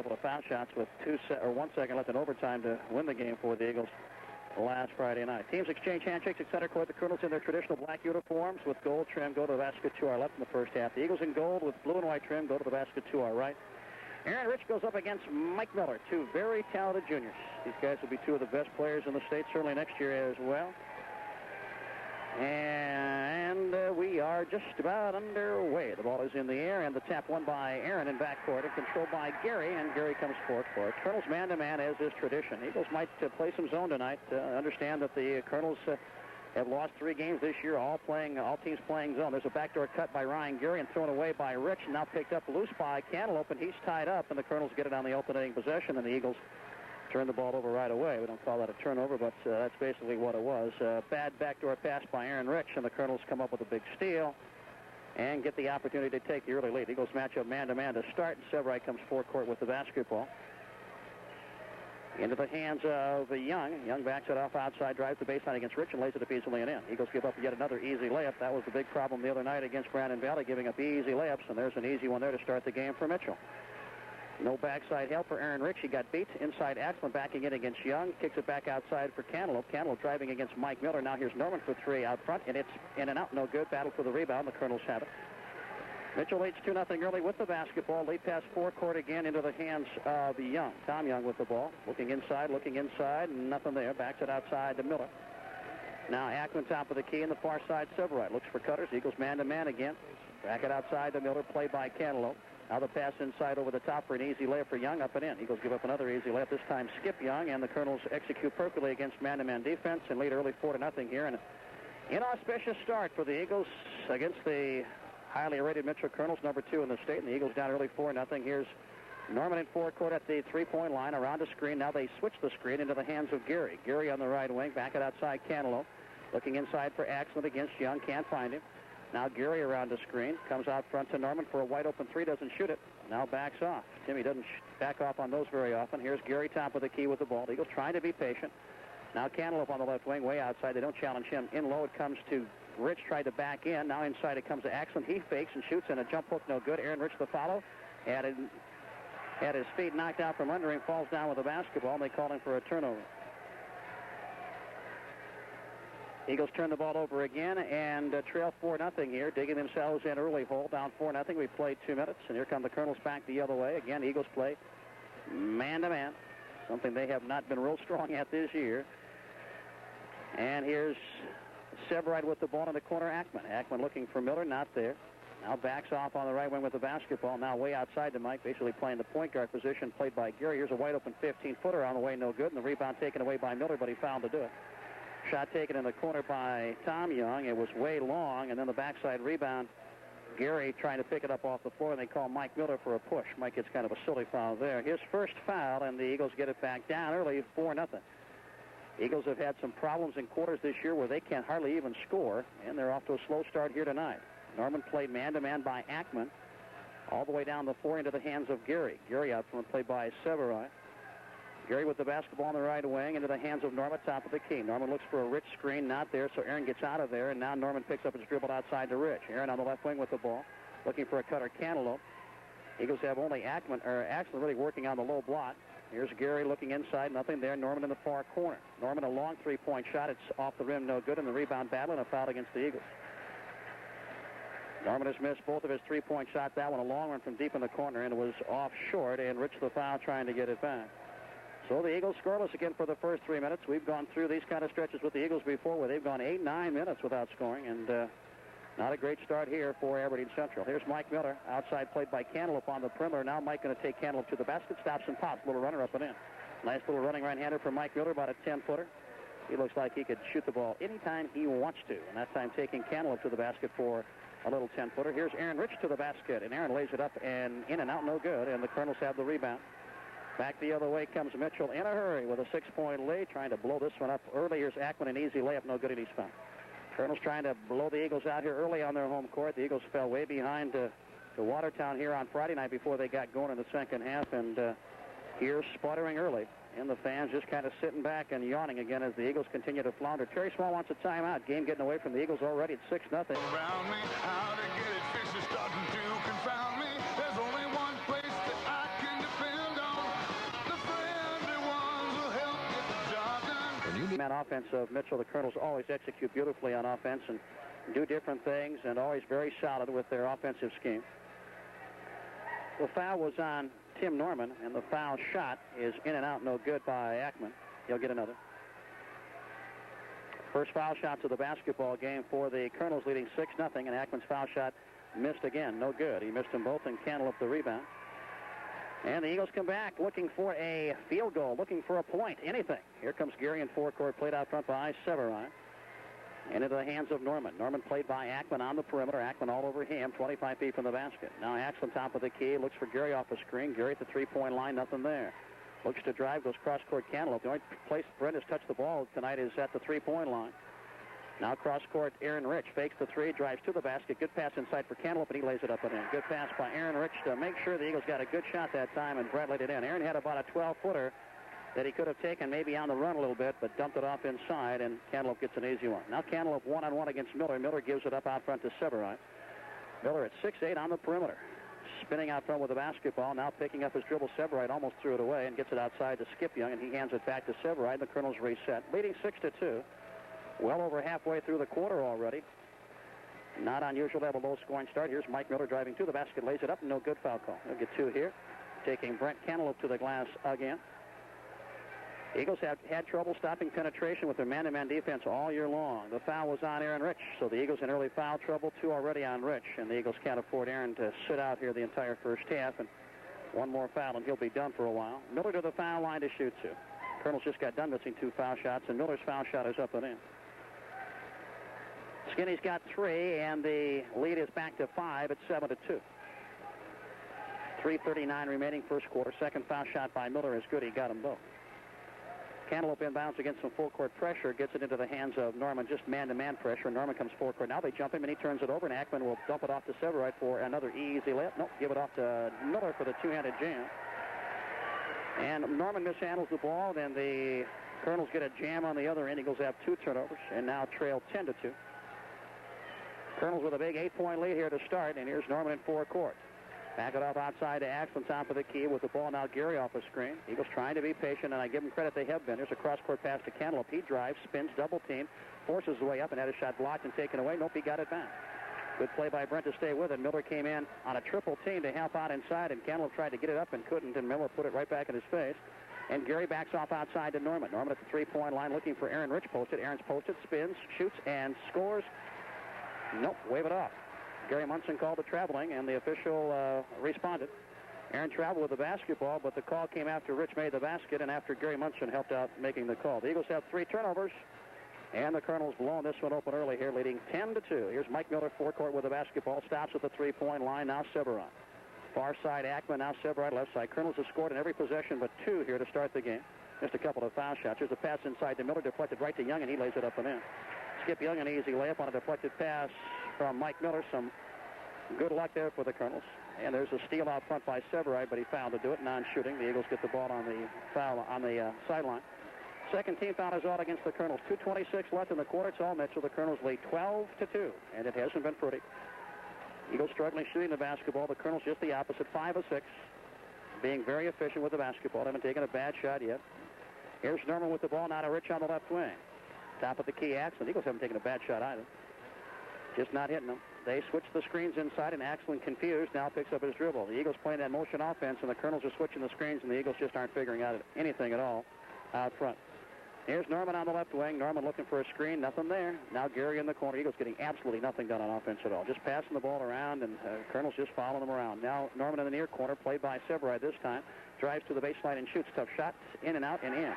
couple of foul shots with 1 second left in overtime to win the game for the Eagles last Friday night. Teams exchange handshakes at center court. The Kernels in their traditional black uniforms with gold trim go to the basket to our left in the first half. The Eagles in gold with blue and white trim go to the basket to our right. Aaron Rich goes up against Mike Miller, two very talented juniors. These guys will be two of the best players in the state, certainly next year as well. And we are just about underway. The ball is in the air, and the tap won by Aaron in backcourt and controlled by Gary, and Gary comes forward for it. Kernels man-to-man, as is tradition. Eagles might play some zone tonight. Understand that the Kernels have lost 3 games this year, all teams playing zone. There's a backdoor cut by Ryan Gary and thrown away by Rich, and now picked up loose by Cantaloupe, and he's tied up, and the Kernels get it on the alternating possession, and the Eagles turn the ball over right away. We don't call that a turnover, but that's basically what it was. Bad backdoor pass by Aaron Rich, and the Kernels come up with a big steal and get the opportunity to take the early lead. Eagles match up man-to-man to start, and Severide comes forecourt with the basketball. Into the hands of Young. Young backs it off outside, drives the baseline against Rich, and lays it up easily and in. Eagles give up yet another easy layup. That was the big problem the other night against Brandon Valley, giving up easy layups, and there's an easy one there to start the game for Mitchell. No backside help for Aaron Rich. He got beat. Inside Axman backing in against Young. Kicks it back outside for Cantaloupe. Cantaloupe driving against Mike Miller. Now here's Norman for 3 out front, and it's in and out. No good. Battle for the rebound. The Kernels have it. Mitchell leads 2-0 early with the basketball. Lead pass forecourt again into the hands of Young. Tom Young with the ball. Looking inside, and nothing there. Backs it outside to Miller. Now Ackman top of the key in the far side. Severide looks for cutters. Eagles man-to-man again. Back it outside to Miller. Play by Cantaloupe. Now the pass inside over the top for an easy layup for Young, up and in. Eagles give up another easy layup. This time Skip Young, and the Kernels execute perfectly against man-to-man defense and lead early 4-0 here. And an inauspicious start for the Eagles against the highly rated Mitchell Kernels, number 2 in the state, and the Eagles down early 4-0. Here's Norman in forecourt at the three-point line, around a screen. Now they switch the screen into the hands of Gary. Gary on the right wing, back it outside Cantaloupe. Looking inside for Axman against Young, can't find him. Now Gary around the screen, comes out front to Norman for a wide-open 3, doesn't shoot it. Now backs off. Timmy doesn't back off on those very often. Here's Gary top of the key with the ball. The Eagles trying to be patient. Now Cantaloupe on the left wing, way outside. They don't challenge him. In low it comes to Rich, tried to back in. Now inside it comes to Axman. He fakes and shoots, and a jump hook, no good. Aaron Rich the follow. Had his feet knocked out from under him, falls down with the basketball, and they call him for a turnover. Eagles turn the ball over again and trail 4-0 here, digging themselves in early hole, down 4-0. We played 2 minutes, and here come the Kernels back the other way. Again, Eagles play man-to-man, something they have not been real strong at this year. And here's Severide with the ball in the corner, Ackman. Ackman looking for Miller, not there. Now backs off on the right wing with the basketball. Now way outside to Mike, basically playing the point guard position, played by Gary. Here's a wide-open 15-footer on the way, no good, and the rebound taken away by Miller, but he fouled to do it. Shot taken in the corner by Tom Young. It was way long, and then the backside rebound. Gary trying to pick it up off the floor, and they call Mike Miller for a push. Mike gets kind of a silly foul there. His first foul, and the Eagles get it back down early, 4-0. Eagles have had some problems in quarters this year where they can't hardly even score, and they're off to a slow start here tonight. Norman played man-to-man by Ackman, all the way down the floor into the hands of Gary. Gary out front, played by Severide. Gary with the basketball on the right wing into the hands of Norman, top of the key. Norman looks for a Rich screen, not there, so Aaron gets out of there, and now Norman picks up his dribble outside to Rich. Aaron on the left wing with the ball, looking for a cutter, Cantaloupe. Eagles have only Axman really working on the low block. Here's Gary looking inside, nothing there. Norman in the far corner. Norman a long 3-point shot. It's off the rim, no good, in the rebound battle, and a foul against the Eagles. Norman has missed both of his 3-point shots. That one a long one from deep in the corner, and it was off short, and Rich the foul trying to get it back. So the Eagles scoreless again for the first 3 minutes. We've gone through these kind of stretches with the Eagles before where they've gone 8-9 minutes without scoring, and not a great start here for Aberdeen Central. Here's Mike Miller, outside played by Cantaloupe on the perimeter. Now Mike going to take Cantaloupe to the basket, stops and pops. Little runner up and in. Nice little running right-hander from Mike Miller, about a 10-footer. He looks like he could shoot the ball anytime he wants to, and that time taking Cantaloupe to the basket for a little 10-footer. Here's Aaron Rich to the basket, and Aaron lays it up and in and out, no good, and the Kernels have the rebound. Back the other way comes Mitchell in a hurry with a 6-point lead, trying to blow this one up early. Here's Ackman, an easy layup, no good, and he's fouled. Kernels trying to blow the Eagles out here early on their home court. The Eagles fell way behind to Watertown here on Friday night before they got going in the second half, and here sputtering early. And the fans just kind of sitting back and yawning again as the Eagles continue to flounder. Terry Small wants a timeout. Game getting away from the Eagles already at 6-0. Around me, how to get it fixed is starting to confound me. There's only one place that I can depend on. man-to-man offense of Mitchell. The Kernels always execute beautifully on offense and do different things, and always very solid with their offensive scheme. The foul was on Tim Norman, and the foul shot is in and out, no good by Ackman. He'll get another. First foul shot to the basketball game for the Kernels, leading 6-0, and Ackman's foul shot missed again, no good. He missed them both, and Cantaloupe the rebound. And the Eagles come back looking for a field goal, looking for a point, anything. Here comes Gary in forecourt, played out front by Severin. And into the hands of Norman. Norman played by Ackman on the perimeter. Ackman all over him, 25 feet from the basket. Now Ackman top of the key, looks for Gary off the screen. Gary at the three-point line, nothing there. Looks to drive, goes cross-court Cantaloupe. The only place Brent has touched the ball tonight is at the three-point line. Now cross-court, Aaron Rich fakes the three, drives to the basket. Good pass inside for Cantaloupe, and he lays it up and in. Good pass by Aaron Rich to make sure the Eagles got a good shot that time, and Brent laid it in. Aaron had about a 12-footer that he could have taken maybe on the run a little bit, but dumped it off inside, and Cantaloupe gets an easy one. Now Cantaloupe one-on-one against Miller. Miller gives it up out front to Severin. Miller at 6'8" on the perimeter. Spinning out front with the basketball, now picking up his dribble. Severin almost threw it away and gets it outside to Skip Young, and he hands it back to Severin. The Kernels reset, leading 6-2. Well over halfway through the quarter already. Not unusual to have a low-scoring start. Here's Mike Miller driving to the basket, lays it up, no good, foul call. He'll get two here. Taking Brent Cantaloupe to the glass again. Eagles have had trouble stopping penetration with their man-to-man defense all year long. The foul was on Aaron Rich, so the Eagles in early foul trouble, two already on Rich, and the Eagles can't afford Aaron to sit out here the entire first half, and one more foul, and he'll be done for a while. Miller to the foul line to shoot two. Kernels just got done missing two foul shots, and Miller's foul shot is up and in. Skinny's got three, and the lead is back to 5 at 7-2. 3:39 remaining first quarter. Second foul shot by Miller is good. He got them both. Cantaloupe inbounds against some full-court pressure, gets it into the hands of Norman, just man-to-man pressure. Norman comes forward. Now they jump him, and he turns it over, and Ackman will dump it off to Severin for another easy layup. Nope, give it off to Miller for the two-handed jam. And Norman mishandles the ball, then the Kernels get a jam on the other end. Eagles have two turnovers, and now trail 10-2. Kernels with a big 8-point lead here to start, and here's Norman in forecourt. Back it off outside to Axel, top of the key with the ball. Now Gary off the screen. Eagles trying to be patient, and I give them credit, they have been. There's a cross-court pass to Cantaloupe. He drives, spins, double team, forces his way up, and had a shot blocked and taken away. Nope, he got it back. Good play by Brent to stay with it. Miller came in on a triple team to help out inside, and Cantaloupe tried to get it up and couldn't, and Miller put it right back in his face. And Gary backs off outside to Norman. Norman at the three-point line looking for Aaron Rich posted. Aaron's posted, spins, shoots, and scores. Nope, wave it off. Gary Munson called the traveling, and the official responded. Aaron traveled with the basketball, but the call came after Rich made the basket and after Gary Munson helped out making the call. The Eagles have three turnovers, and the Kernels blowing this one open early here, leading 10-2. Here's Mike Miller, forecourt with the basketball, stops at the three-point line. Now Severin. Far side Ackman, now Severin left side. Kernels have scored in every possession but two here to start the game. Just a couple of foul shots. There's a pass inside to Miller, deflected right to Young, and he lays it up and in. Skip Young, an easy layup on a deflected pass from Mike Miller. Some good luck there for the Kernels. And there's a steal out front by Severin, but he fouled to do it, non-shooting. The Eagles get the ball on the foul on the sideline. Second team foul is out against the Kernels. 2:26 left in the quarter. It's all Mitchell. The Kernels lead 12-2, and it hasn't been pretty. Eagles struggling shooting the basketball. The Kernels just the opposite, 5 of 6, being very efficient with the basketball. Haven't taken a bad shot yet. Here's Norman with the ball, now to Rich on the left wing. Top of the key, Axel. Eagles haven't taken a bad shot either. Just not hitting them. They switch the screens inside, and Axel, confused, now picks up his dribble. The Eagles playing that motion offense, and the Kernels are switching the screens, and the Eagles just aren't figuring out anything at all out front. Here's Norman on the left wing. Norman looking for a screen. Nothing there. Now Gary in the corner. Eagles getting absolutely nothing done on offense at all. Just passing the ball around, and Kernels just following them around. Now Norman in the near corner, played by Severin this time. Drives to the baseline and shoots. Tough shot. In and out and in.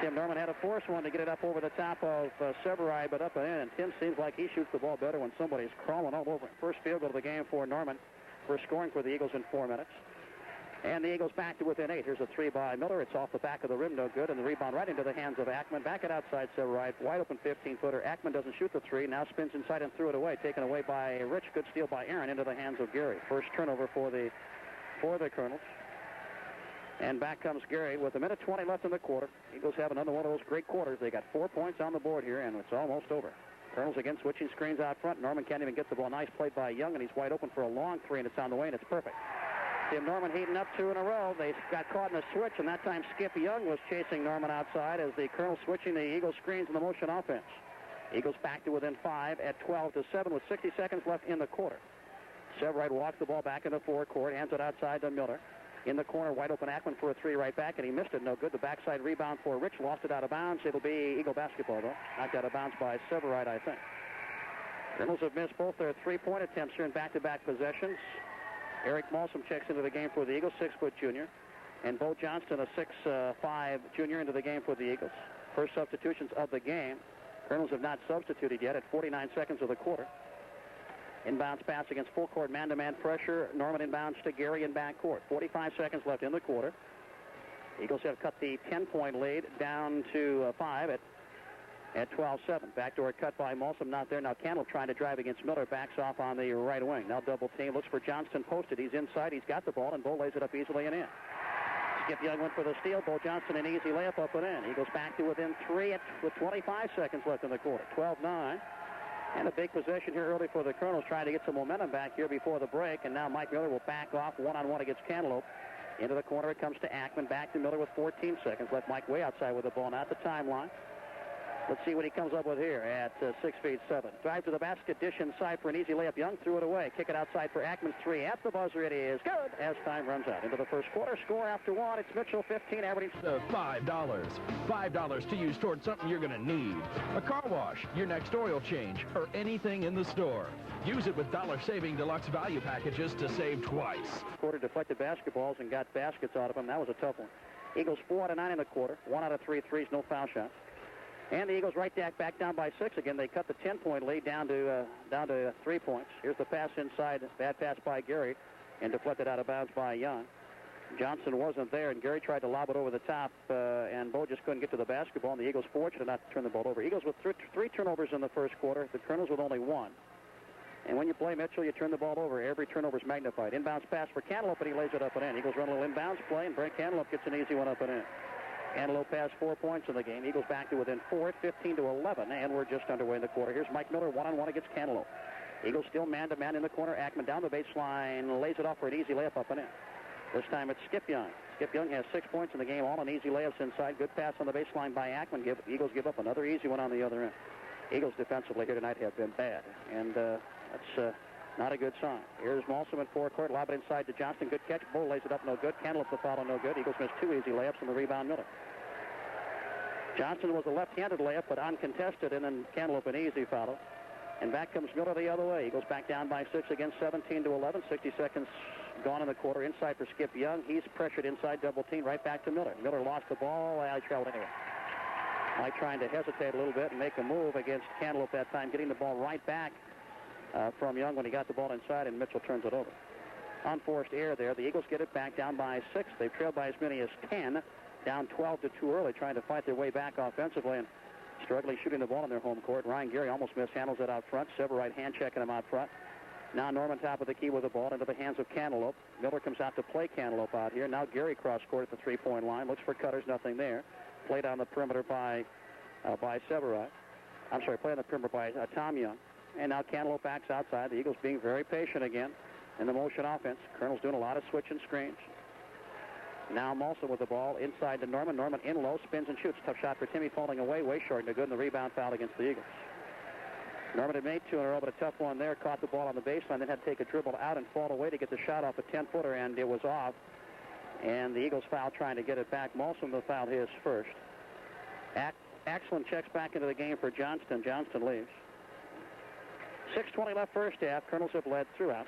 Tim Norman had to force one to get it up over the top of Severin, but up and in. And Tim seems like he shoots the ball better when somebody's crawling all over it. First field goal of the game for Norman for scoring for the Eagles in 4 minutes. And the Eagles back to within 8. Here's a three by Miller. It's off the back of the rim, no good. And the rebound right into the hands of Ackman. Back it outside Severin. Wide open 15-footer. Ackman doesn't shoot the three. Now spins inside and threw it away. Taken away by Rich. Good steal by Aaron into the hands of Gary. First turnover for the Kernels. And back comes Gary with 1:20 left in the quarter. Eagles have another one of those great quarters. They got 4 points on the board here, and it's almost over. Kernels again switching screens out front. Norman can't even get the ball. Nice play by Young, and he's wide open for a long three, and it's on the way, and it's perfect. Tim Norman heating up 2 in a row. They got caught in a switch, and that time Skip Young was chasing Norman outside as the Kernels switching the Eagles screens in the motion offense. Eagles back to within 5 at 12-7 with 60 seconds left in the quarter. Severide walks the ball back in the forecourt, hands it outside to Miller. In the corner, wide open Ackman for a 3 right back, and he missed it. No good. The backside rebound for Rich, lost it out of bounds. It'll be Eagle basketball, though. Knocked out of bounds by Severide, I think. Kernels have missed both their 3-point attempts here in back-to-back possessions. Eric Malsom checks into the game for the Eagles, 6-foot junior. And Bo Johnston, a 6'5" junior, into the game for the Eagles. First substitutions of the game. Kernels have not substituted yet at 49 seconds of the quarter. Inbounds pass against full court man-to-man pressure. Norman inbounds to Gary in backcourt. 45 seconds left in the quarter. Eagles have cut the 10-point lead down to 5 at 12-7. Backdoor cut by Malsom, not there. Now Kernel trying to drive against Miller. Backs off on the right wing. Now double team. Looks for Johnston posted. He's inside. He's got the ball, and Bo lays it up easily and in. Skip Young went for the steal. Bo Johnston an easy layup up and in. Eagles back to within 3 with 25 seconds left in the quarter. 12-9. And a big possession here early for the Kernels, trying to get some momentum back here before the break. And now Mike Miller will back off one-on-one against Cantaloupe. Into the corner it comes to Ackman. Back to Miller with 14 seconds left. Mike way outside with the ball, not the timeline. Let's see what he comes up with here at 6'7". Drive to the basket, dish inside for an easy layup. Young threw it away. Kick it outside for Ackman. 3 at the buzzer. It is good as time runs out. Into the first quarter. Score after 1. It's Mitchell 15, Aberdeen. $5. $5 to use towards something you're going to need. A car wash, your next oil change, or anything in the store. Use it with dollar-saving deluxe value packages to save twice. Quarter deflected basketballs and got baskets out of them. That was a tough one. Eagles 4 out of 9 in the quarter. 1 out of 3 threes, no foul shots. And the Eagles right back down by 6 again. They cut the 10-point lead down to 3 points. Here's the pass inside. Bad pass by Gary and deflected out of bounds by Young. Johnson wasn't there, and Gary tried to lob it over the top, and Bo just couldn't get to the basketball, and the Eagles fortunate not to turn the ball over. Eagles with 3 turnovers in the first quarter. The Kernels with only 1. And when you play Mitchell, you turn the ball over. Every turnover is magnified. Inbounds pass for Cantaloupe, and he lays it up and in. Eagles run a little inbounds play, and Brent Cantaloupe gets an easy one up and in. Cantaloupe has 4 points in the game. Eagles back to within 4 at 15-11, and we're just underway in the quarter. Here's Mike Miller one-on-one against Cantaloupe. Eagles still man-to-man in the corner. Ackman down the baseline, lays it off for an easy layup up and in. This time it's Skip Young. Skip Young has 6 points in the game, all on easy layups inside. Good pass on the baseline by Ackman. Eagles give up another easy one on the other end. Eagles defensively here tonight have been bad, and that's not a good sign. Here's Malsom in forecourt, lob it inside to Johnston. Good catch. Bull lays it up, no good. Cantaloupe the foul, no good. Eagles missed 2 easy layups and the rebound Miller. Johnson was a left-handed layup, but uncontested, and then Cantaloupe an easy foul. And back comes Miller the other way. Eagles back down by 6 again, 17-11. 60 seconds gone in the quarter. Inside for Skip Young. He's pressured inside, double team, right back to Miller. Miller lost the ball. He traveled anyway. Mike trying to hesitate a little bit and make a move against Cantaloupe that time, getting the ball right back from Young when he got the ball inside, and Mitchell turns it over. Unforced error there. The Eagles get it back down by 6. They've trailed by as many as 10. Down 12-2 early, trying to fight their way back offensively and struggling shooting the ball in their home court. Ryan Gary almost mishandles it out front. Severide hand checking him out front. Now Norman top of the key with the ball into the hands of Cantaloupe. Miller comes out to play Cantaloupe out here. Now Gary cross court at the 3-point line. Looks for cutters, nothing there. Played on the perimeter by Severide. I'm sorry, played on the perimeter by Tom Young. And now Cantaloupe backs outside. The Eagles being very patient again in the motion offense. Kernels doing a lot of switch and screens. Now Malson with the ball inside to Norman. Norman in low, spins and shoots. Tough shot for Timmy, falling away, way short. No good, and the rebound foul against the Eagles. Norman had made 2 in a row, but a tough one there. Caught the ball on the baseline, then had to take a dribble out and fall away to get the shot off a 10-footer, and it was off. And the Eagles foul trying to get it back. Malson will foul his first. Axlin checks back into the game for Johnston. Johnston leaves. 6:20 left first half. Kernels have led throughout.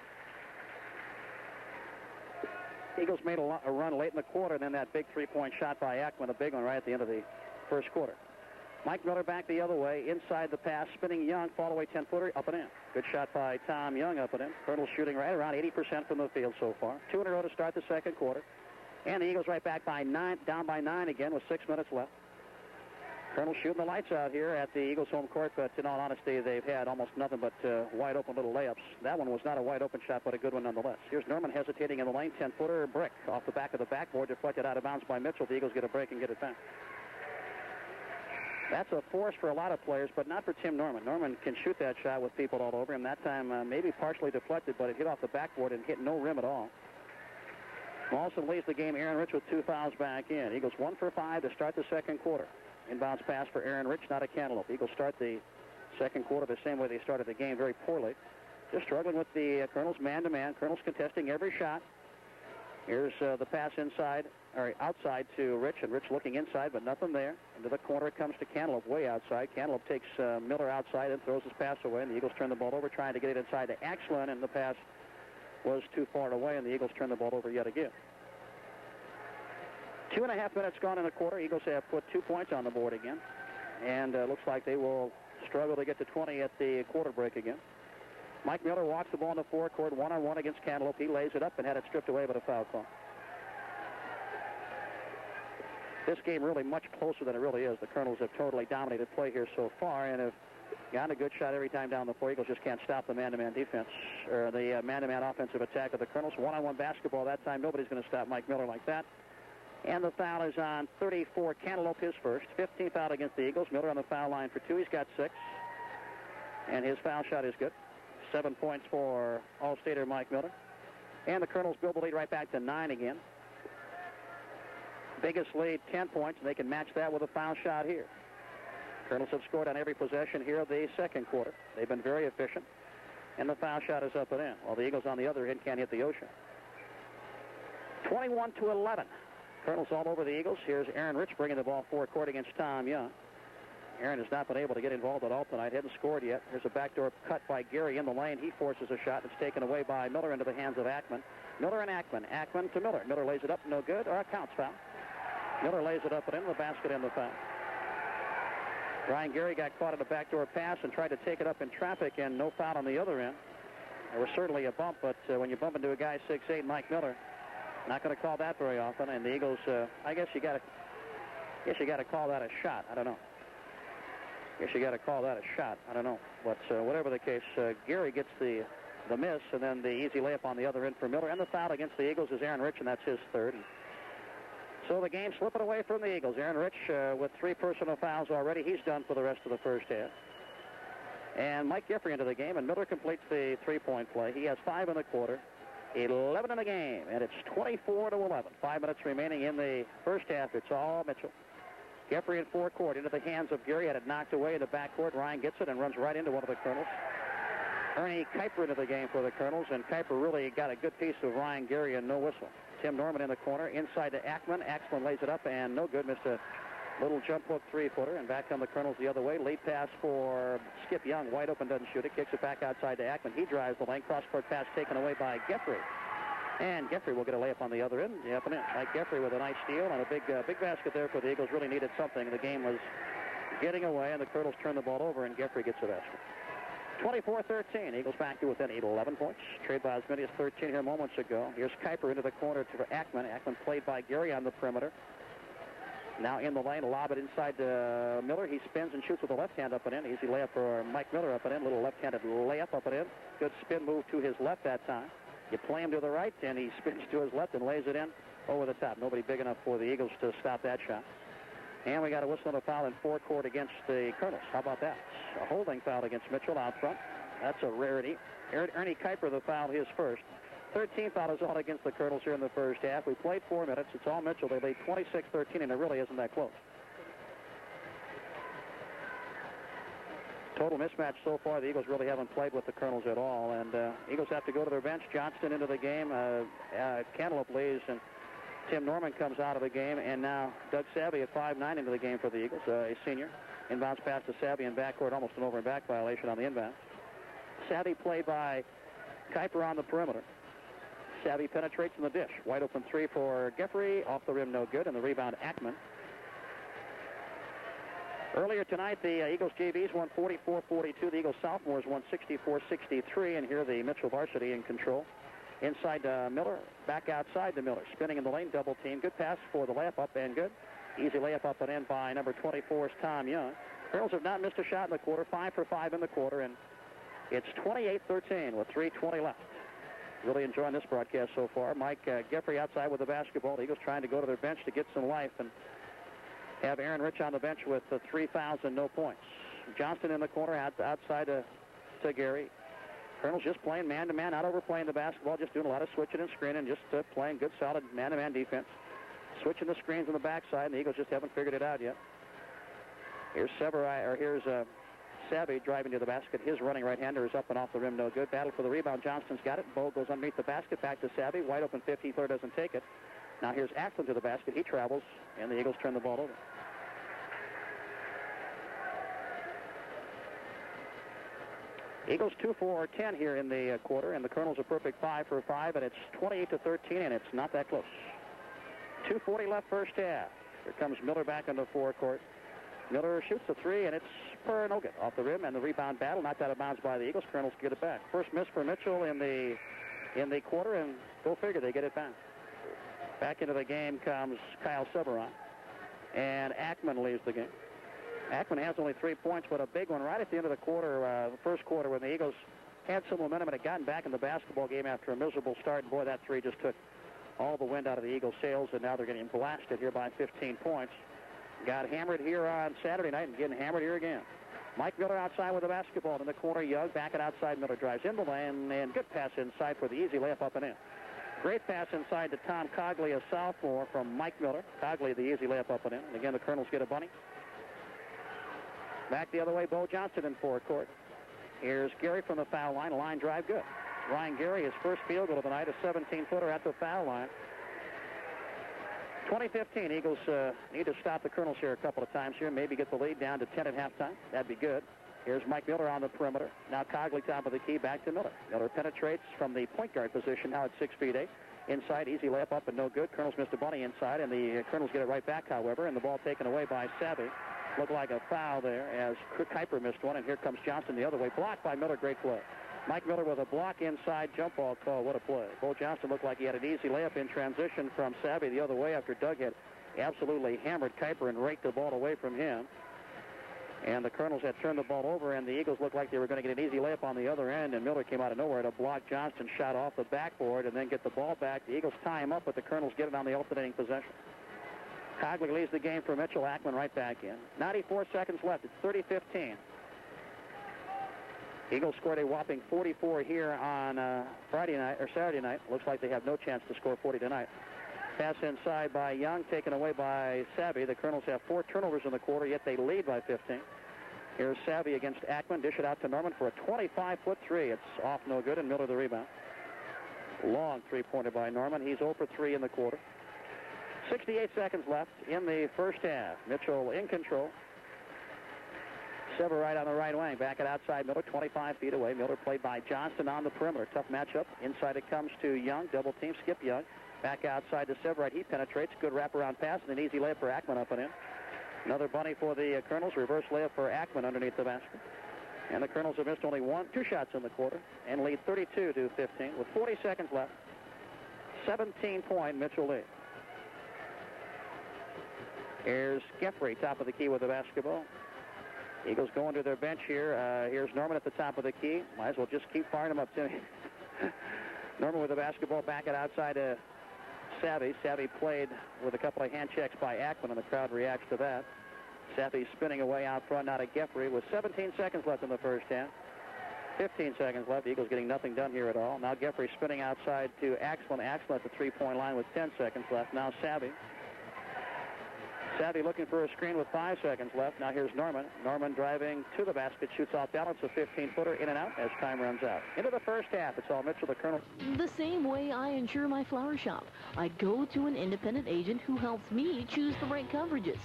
Eagles made a run late in the quarter, and then that big 3-point shot by Ackman, a big one right at the end of the first quarter. Mike Miller back the other way, inside the pass, spinning Young, fall away 10-footer, up and in. Good shot by Tom Young, up and in. Kernels shooting right around 80% from the field so far. 2 in a row to start the second quarter. And the Eagles right back by 9, down by 9 again with 6 minutes left. Kernels shooting the lights out here at the Eagles home court, but in all honesty, they've had almost nothing but wide open little layups. That one was not a wide open shot, but a good one nonetheless. Here's Norman hesitating in the lane, 10-footer, brick off the back of the backboard, deflected out of bounds by Mitchell. The Eagles get a break and get it back. That's a force for a lot of players, but not for Tim Norman. Norman can shoot that shot with people all over him. That time maybe partially deflected, but it hit off the backboard and hit no rim at all. Mawson leads the game. Aaron Rich with 2 fouls back in. Eagles 1 for 5 to start the second quarter. Inbounds pass for Aaron Rich, not a cantaloupe. Eagles start the second quarter the same way they started the game, very poorly. Just struggling with the Kernels man-to-man. Kernels contesting every shot. Here's the pass inside, or outside to Rich, and Rich looking inside, but nothing there. Into the corner it comes to Cantaloupe, way outside. Cantaloupe takes Miller outside and throws his pass away, and the Eagles turn the ball over, trying to get it inside to Axlin, and the pass was too far away, and the Eagles turn the ball over yet again. 2.5 minutes gone in the quarter. Eagles have put 2 points on the board again, and looks like they will struggle to get to 20 at the quarter break again. Mike Miller walks the ball in the forecourt, one-on-one against Cantaloupe. He lays it up and had it stripped away by a foul call. This game really much closer than it really is. The Kernels have totally dominated play here so far and have gotten a good shot every time down the floor. Eagles just can't stop the man-to-man defense, or the man-to-man offensive attack of the Kernels. One-on-one basketball that time. Nobody's going to stop Mike Miller like that. And the foul is on 34, Cantaloupe, his first. 15th out against the Eagles. Miller on the foul line for 2. He's got 6. And his foul shot is good. 7 points for All-Stater Mike Miller. And the Kernels build the lead right back to 9 again. Biggest lead, 10 points, and they can match that with a foul shot here. Kernels have scored on every possession here of the second quarter. They've been very efficient. And the foul shot is up and in, while the Eagles on the other end can't hit the ocean. 21-11. Kernels all over the Eagles. Here's Aaron Rich bringing the ball forecourt against Tom Young. Aaron has not been able to get involved at all tonight. Hasn't scored yet. There's a backdoor cut by Gary in the lane. He forces a shot. It's taken away by Miller into the hands of Ackman. Miller and Ackman. Ackman to Miller. Miller lays it up. No good. Or a counts foul. Miller lays it up and into the basket and the foul. Ryan Gary got caught in a backdoor pass and tried to take it up in traffic, and no foul on the other end. There was certainly a bump, but when you bump into a guy 6'8", Mike Miller, not going to call that very often. And the Eagles, I guess you got to call that a shot. I don't know. Guess you got to call that a shot. I don't know. But whatever the case, Gary gets the miss, and then the easy layup on the other end for Miller. And the foul against the Eagles is Aaron Rich, and that's his third. So the game slipping away from the Eagles. Aaron Rich with 3 personal fouls already. He's done for the rest of the first half. And Mike Giffrey into the game, and Miller completes the 3-point play. He has 5 in the quarter, 11 in the game, and it's 24-11. 5 minutes remaining in the first half. It's all Mitchell. Giffrey in forecourt into the hands of Gary. Had it knocked away in the backcourt. Ryan gets it and runs right into one of the Kernels. Ernie Kuiper into the game for the Kernels, and Kuiper really got a good piece of Ryan Gary and no whistle. Tim Norman in the corner, inside to Ackman. Axlin lays it up and no good. Missed a little jump hook 3-footer, and back come the Kernels the other way. Lead pass for Skip Young. Wide open, doesn't shoot it. Kicks it back outside to Ackman. He drives the lane. Cross-court pass taken away by Giffrey. And Giffrey will get a layup on the other end. Up and in. Mike Giffrey with a nice steal and a big basket there for the Eagles. Really needed something. The game was getting away, and the Kernels turn the ball over, and Giffrey gets the basket. 24-13. Eagles back to within 11 points. Trade by as many as 13 here moments ago. Here's Kuiper into the corner to Ackman. Ackman played by Gary on the perimeter. Now in the lane, lob it inside to Miller. He spins and shoots with the left hand up and in. Easy layup for Mike Miller up and in. Little left-handed layup up and in. Good spin move to his left that time. You play him to the right, and he spins to his left and lays it in over the top. Nobody big enough for the Eagles to stop that shot. And we got a whistle and a foul in forecourt against the Kernels. How about that? A holding foul against Mitchell out front. That's a rarity. Ernie Kuiper, the foul, his first. 13th foul is all against the Kernels here in the first half. We played 4 minutes. It's all Mitchell. They lead 26-13, and it really isn't that close. Total mismatch so far. The Eagles really haven't played with the Kernels at all, and Eagles have to go to their bench. Johnston into the game. Cantaloupe leaves, and Tim Norman comes out of the game, and now Doug Savvy at 5'9" into the game for the Eagles, a senior. Inbounds pass to Savvy in backcourt, almost an over and back violation on the inbound. Savvy played by Kuiper on the perimeter. Savvy penetrates in the dish. Wide open 3 for Giffrey. Off the rim, no good, and the rebound, Ackman. Earlier tonight, the Eagles JVs won 44-42. The Eagles sophomores won 64-63, and here the Mitchell varsity in control. Inside to Miller, back outside to Miller. Spinning in the lane, double team. Good pass for the layup up and good. Easy layup up and in by number 24's Tom Young. Girls have not missed a shot in the quarter. 5 for 5 in the quarter, and it's 28-13 with 3:20 left. Really enjoying this broadcast so far. Mike Giffrey outside with the basketball. The Eagles trying to go to their bench to get some life and have Aaron Rich on the bench with 3 fouls and no points. Johnston in the corner outside to Gary. Kernels just playing man-to-man, not overplaying the basketball, just doing a lot of switching and screening, just playing good, solid man-to-man defense. Switching the screens on the backside, and the Eagles just haven't figured it out yet. Here's Savvy driving to the basket. His running right-hander is up and off the rim, no good. Battle for the rebound. Johnston's got it. Bow goes underneath the basket, back to Savvy. Wide open 50-footer doesn't take it. Now here's Ackland to the basket. He travels, and the Eagles turn the ball over. Eagles 2 for 10 here in the quarter, and the Kernels a perfect 5 for 5, and it's 28-13, and it's not that close. 2:40 left first half. Here comes Miller back on the forecourt. Miller shoots the three, and it's for no good. Off the rim, and the rebound battle knocked out of bounds by the Eagles. Kernels get it back. First miss for Mitchell in the quarter, and go figure, they get it back. Back into the game comes Kyle Severon, and Ackman leaves the game. Ackman has only 3 points, but a big one right at the end of the quarter, the first quarter, when the Eagles had some momentum and had gotten back in the basketball game after a miserable start. And boy, that three just took all the wind out of the Eagles' sails, and now they're getting blasted here by 15 points. Got hammered here on Saturday night and getting hammered here again. Mike Miller outside with the basketball in the corner. Young back it outside. Miller drives in the lane, and good pass inside for the easy layup up and in. Great pass inside to Tom Cogley, a sophomore, from Mike Miller. Cogley, the easy layup up and in. And again, the Kernels get a bunny. Back the other way, Bo Johnston in forecourt. Here's Gary from the foul line. A line drive, good. Ryan Gary, his first field goal of the night, a 17-footer at the foul line. 2015, Eagles need to stop the Kernels here a couple of times here, maybe get the lead down to 10 at halftime. That'd be good. Here's Mike Miller on the perimeter. Now Cogley top of the key, back to Miller. Miller penetrates from the point guard position, now at 6'8". Inside, easy layup up and no good. Kernels missed a bunny inside, and the Kernels get it right back, however, and the ball taken away by Savvy. Looked like a foul there as Kuiper missed one, and here comes Johnston the other way. Blocked by Miller, great play. Mike Miller with a block inside jump ball call. What a play. Bo Johnston looked like he had an easy layup in transition from Savvy the other way after Doug had absolutely hammered Kuiper and raked the ball away from him. And the Kernels had turned the ball over, and the Eagles looked like they were going to get an easy layup on the other end, and Miller came out of nowhere to block Johnston, shot off the backboard, and then get the ball back. The Eagles tie him up, but the Kernels get it on the alternating possession. Cogley leaves the game for Mitchell. Ackman right back in. 94 seconds left. It's 30-15. Eagles scored a whopping 44 here on Saturday night. Looks like they have no chance to score 40 tonight. Pass inside by Young, taken away by Savvy. The Kernels have 4 turnovers in the quarter, yet they lead by 15. Here's Savvy against Ackman. Dish it out to Norman for a 25-foot three. It's off no good, and Miller the rebound. Long three-pointer by Norman. He's 0 for 3 in the quarter. 68 seconds left in the first half. Mitchell in control. Severide on the right wing. Back it outside Miller, 25 feet away. Miller played by Johnston on the perimeter. Tough matchup. Inside it comes to Young. Double team, Skip Young. Back outside to Severide. He penetrates. Good wraparound pass and an easy layup for Ackman up and in. Another bunny for the Kernels. Reverse layup for Ackman underneath the basket. And the Kernels have missed only 2 shots in the quarter and lead 32-15 with 40 seconds left. 17-point Mitchell lead. Here's Geffrey, top of the key with the basketball. Eagles going to their bench here. Here's Norman at the top of the key. Might as well just keep firing him up, Timmy. Norman with the basketball, back it outside to Savvy. Savvy played with a couple of hand checks by Ackman, and the crowd reacts to that. Savvy spinning away out front, now to Geffrey with 17 seconds left in the first half. 15 seconds left. Eagles getting nothing done here at all. Now Geffrey spinning outside to Axland. Axland at the three-point line with 10 seconds left. Now Savvy. Savvy looking for a screen with 5 seconds left. Now here's Norman. Norman driving to the basket, shoots off balance, a 15-footer in and out as time runs out. Into the first half, it's all Mitchell, the Colonel. The same way I insure my flower shop. I go to an independent agent who helps me choose the right coverages.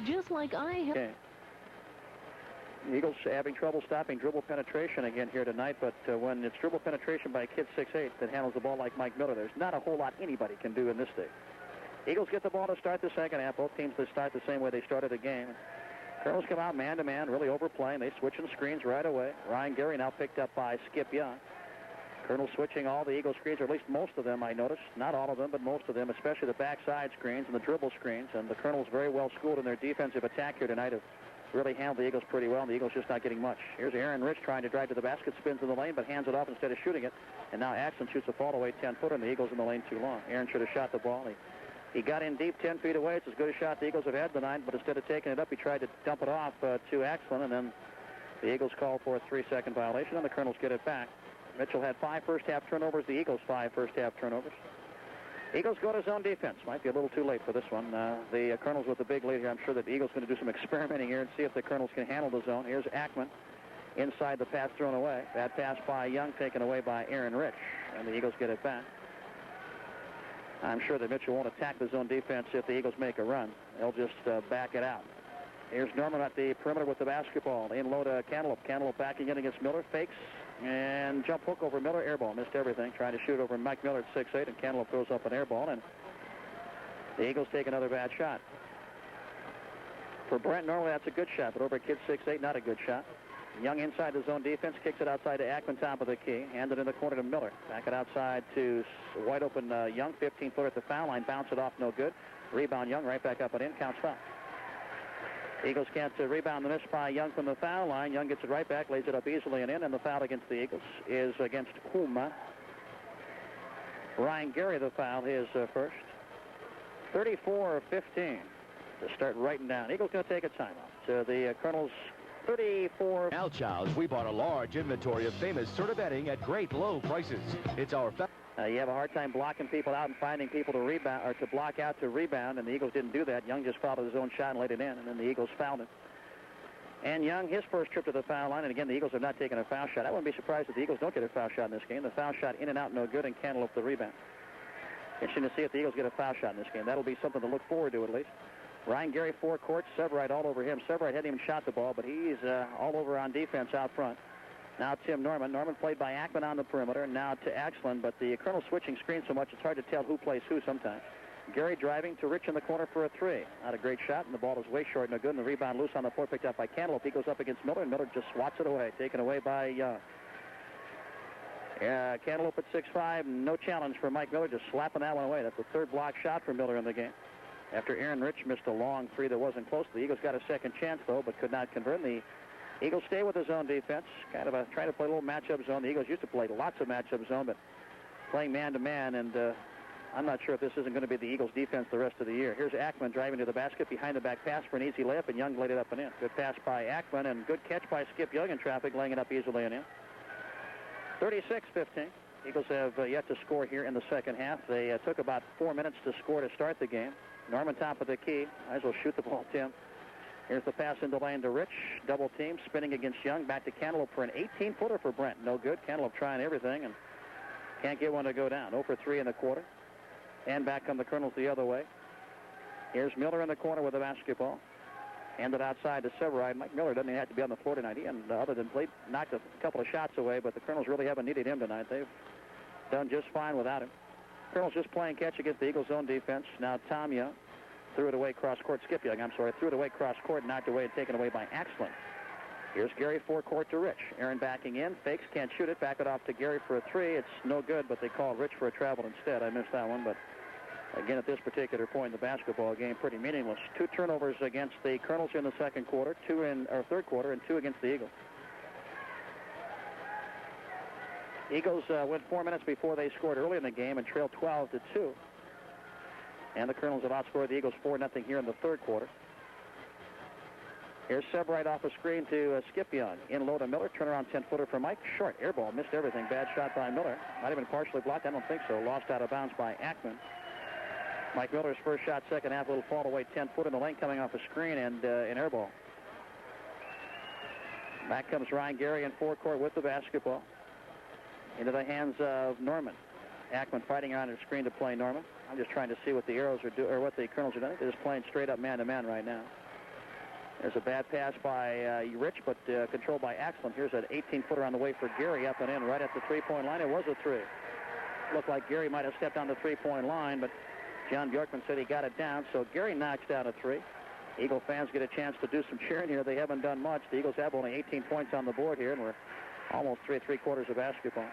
Just like I have. Okay. Eagles having trouble stopping dribble penetration again here tonight, but when it's dribble penetration by a kid 6'8" that handles the ball like Mike Miller, there's not a whole lot anybody can do in this day. Eagles get the ball to start the second half. Both teams to start the same way they started the game. Kernels come out man-to-man, really overplaying. They switching screens right away. Ryan Gary now picked up by Skip Young. Kernels switching all the Eagle screens, or at least most of them, I noticed. Not all of them, but most of them, especially the backside screens and the dribble screens. And the Kernels very well schooled in their defensive attack here tonight have really handled the Eagles pretty well, and the Eagles just not getting much. Here's Aaron Rich trying to drive to the basket, spins in the lane, but hands it off instead of shooting it. And now Axon shoots a fall-away 10-footer, and the Eagles in the lane too long. Aaron should have shot the ball. He got in deep 10 feet away. It's as good a shot the Eagles have had tonight, but instead of taking it up, he tried to dump it off to Axland, and then the Eagles call for a 3-second violation, and the Kernels get it back. Mitchell had 5 first-half turnovers. The Eagles 5 first-half turnovers. Eagles go to zone defense. Might be a little too late for this one. The Kernels with the big lead here. I'm sure that the Eagles going to do some experimenting here and see if the Kernels can handle the zone. Here's Ackman inside the pass thrown away. Bad pass by Young, taken away by Aaron Rich. And the Eagles get it back. I'm sure that Mitchell won't attack the zone defense if the Eagles make a run. They'll just back it out. Here's Norman at the perimeter with the basketball. In low to Cantaloupe. Cantaloupe backing in against Miller. Fakes. And jump hook over Miller. Air ball. Missed everything. Trying to shoot over Mike Miller at 6'8", and Cantaloupe throws up an air ball. And the Eagles take another bad shot. For Brent, normally that's a good shot, but over a kid 6'8", not a good shot. Young inside the zone defense. Kicks it outside to Ackman, top of the key. Handed in the corner to Miller. Back it outside to wide open Young. 15-footer at the foul line. Bounce it off. No good. Rebound Young. Right back up and in. Counts foul. Eagles can't rebound the miss by Young from the foul line. Young gets it right back, lays it up easily and in, and the foul against the Eagles is against Kuma. Ryan Gary, the foul, his first. 34 of 15 to start writing down. Eagles going to take a timeout. So the Kernels 34. Now, Chows, we bought a large inventory of famous sort of bedding at great low prices. It's our you have a hard time blocking people out and finding people to rebound or to block out to rebound, and the Eagles didn't do that. Young just followed his own shot and laid it in, and then the Eagles fouled him. And Young, his first trip to the foul line, and again, the Eagles have not taken a foul shot. I wouldn't be surprised if the Eagles don't get a foul shot in this game. The foul shot in and out, no good, and Cantaloupe the rebound. Interesting to see if the Eagles get a foul shot in this game. That'll be something to look forward to at least. Ryan Gary, 4 courts. Severide all over him. Severide hadn't even shot the ball, but he's all over on defense out front. Now Tim Norman. Norman played by Ackman on the perimeter. Now to Axland, but the Kernels switching screens so much it's hard to tell who plays who sometimes. Gary driving to Rich in the corner for a 3. Not a great shot, and the ball is way short. No good, and the rebound loose on the floor picked up by Cantaloupe. He goes up against Miller, and Miller just swats it away. Taken away by Young. Cantaloupe at 6'5". No challenge for Mike Miller, just slapping that one away. That's the 3rd block shot for Miller in the game. After Aaron Rich missed a long 3 that wasn't close. The Eagles got a second chance, though, but could not convert. The Eagles stay with the zone defense, kind of trying to play a little matchup zone. The Eagles used to play lots of matchup zone, but playing man-to-man, and I'm not sure if this isn't going to be the Eagles' defense the rest of the year. Here's Ackman driving to the basket, behind-the-back pass for an easy layup, and Young laid it up and in. Good pass by Ackman, and good catch by Skip Young in traffic, laying it up easily and in. 36-15. Eagles have yet to score here in the second half. They took about 4 minutes to score to start the game. Norman top of the key. Might as well shoot the ball, Tim. Here's the pass into lane to Rich. Double team, spinning against Young. Back to Cantaloupe for an 18-footer for Brent. No good. Cantaloupe trying everything and can't get one to go down. 0 for 3 in the quarter. And back come the Kernels the other way. Here's Miller in the corner with the basketball. Handed outside to Severide. Mike Miller doesn't even have to be on the floor tonight. He, other than played, knocked a couple of shots away, but the Kernels really haven't needed him tonight. They've done just fine without him. Kernels just playing catch against the Eagles' zone defense. Now Tom Young. Threw it away cross court. Skip Young, I'm sorry. Threw it away cross court, knocked away and taken away by Axland. Here's Gary, 4 court to Rich. Aaron backing in. Fakes, can't shoot it. Back it off to Gary for a 3. It's no good, but they call Rich for a travel instead. I missed that one, but again, at this particular point in the basketball game, pretty meaningless. 2 turnovers against the Kernels in the second quarter, 2 in our third quarter, and 2 against the Eagles. Eagles went 4 minutes before they scored early in the game and trailed 12-2. And the Kernels have outscored the Eagles 4-0 here in the third quarter. Here's Severide off a screen to Skip Young. In low to Miller. Turnaround 10-footer for Mike. Short air ball. Missed everything. Bad shot by Miller. Might have been partially blocked. I don't think so. Lost out of bounds by Ackman. Mike Miller's first shot, second half, little fall away 10-foot in the lane coming off a screen and an air ball. Back comes Ryan Gary in forecourt with the basketball. Into the hands of Norman. Ackman fighting around the screen to play Norman. I'm just trying to see what the arrows are doing, or what the Kernels are doing. They're just playing straight up man-to-man right now. There's a bad pass by Rich, but controlled by Axland. Here's an 18-footer on the way for Gary, up and in right at the three-point line. It was a 3. Looked like Gary might have stepped on the three-point line, but John Bjorkman said he got it down, so Gary knocks down a 3. Eagle fans get a chance to do some cheering here. They haven't done much. The Eagles have only 18 points on the board here, and we're almost 3 3/4 of basketball.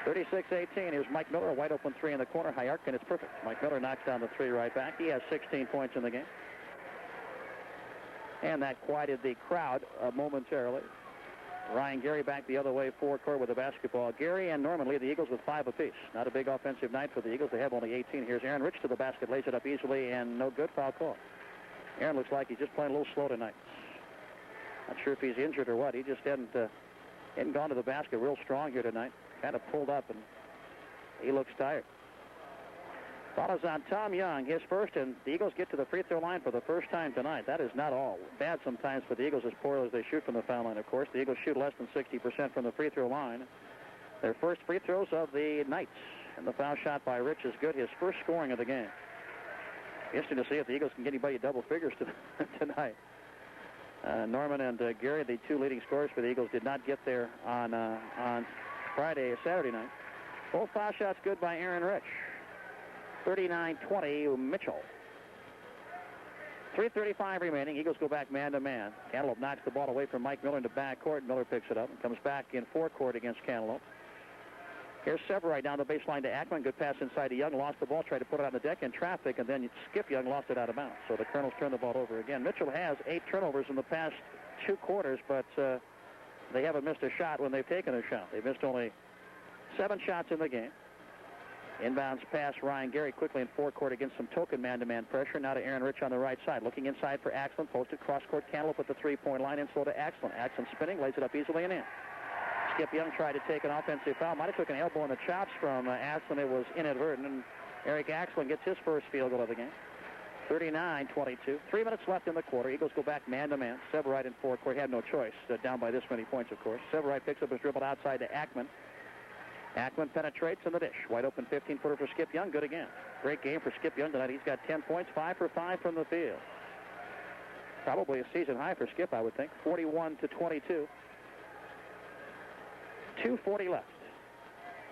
36-18. Here's Mike Miller, a wide open 3 in the corner. High arc, and it's perfect. Mike Miller knocks down the 3 right back. He has 16 points in the game. And that quieted the crowd momentarily. Ryan Gary back the other way, forecourt with the basketball. Gary and Norman lead the Eagles with 5 apiece. Not a big offensive night for the Eagles. They have only 18. Here's Aaron Rich to the basket, lays it up easily, and no good. Foul call. Aaron looks like he's just playing a little slow tonight. Not sure if he's injured or what. He just hadn't gone to the basket real strong here tonight. kind of pulled up, and he looks tired. Foul is on Tom Young, his first, and the Eagles get to the free throw line for the first time tonight. That is not all bad sometimes for the Eagles, as poor as they shoot from the foul line, of course. The Eagles shoot less than 60% from the free throw line. Their first free throws of the night, and the foul shot by Rich is good, his first scoring of the game. Interesting to see if the Eagles can get anybody double figures tonight. Norman and Gary, the two leading scorers for the Eagles, did not get there on Saturday night. Both foul shots good by Aaron Rich. 39-20 Mitchell. 3:35 remaining. Eagles go back man-to-man. Cantaloupe knocks the ball away from Mike Miller into backcourt. Miller picks it up and comes back in forecourt against Cantaloupe. Here's Severide down the baseline to Ackman. Good pass inside to Young. Lost the ball. Tried to put it on the deck in traffic, and then Skip Young lost it out of bounds. So the Kernels turn the ball over again. Mitchell has 8 turnovers in the past 2 quarters, but they haven't missed a shot when they've taken a shot. They've missed only 7 shots in the game. Inbounds pass, Ryan Gary quickly in forecourt against some token man-to-man pressure. Now to Aaron Rich on the right side. Looking inside for Axland. Posted cross-court. Cantaloupe at the three-point line. In slow to Axland. Axland spinning. Lays it up easily and in. Skip Young tried to take an offensive foul. Might have took an elbow in the chops from Axland. It was inadvertent. And Eric Axland gets his first field goal of the game. 39-22. 3 minutes left in the quarter. Eagles go back man-to-man. Severide in forecourt. Had no choice. Down by this many points, of course. Severide picks up his dribble outside to Ackman. Ackman penetrates in the dish. Wide open 15-footer for Skip Young. Good again. Great game for Skip Young tonight. He's got 10 points, 5 for 5 from the field. Probably a season high for Skip, I would think. 41-22. 2:40 left.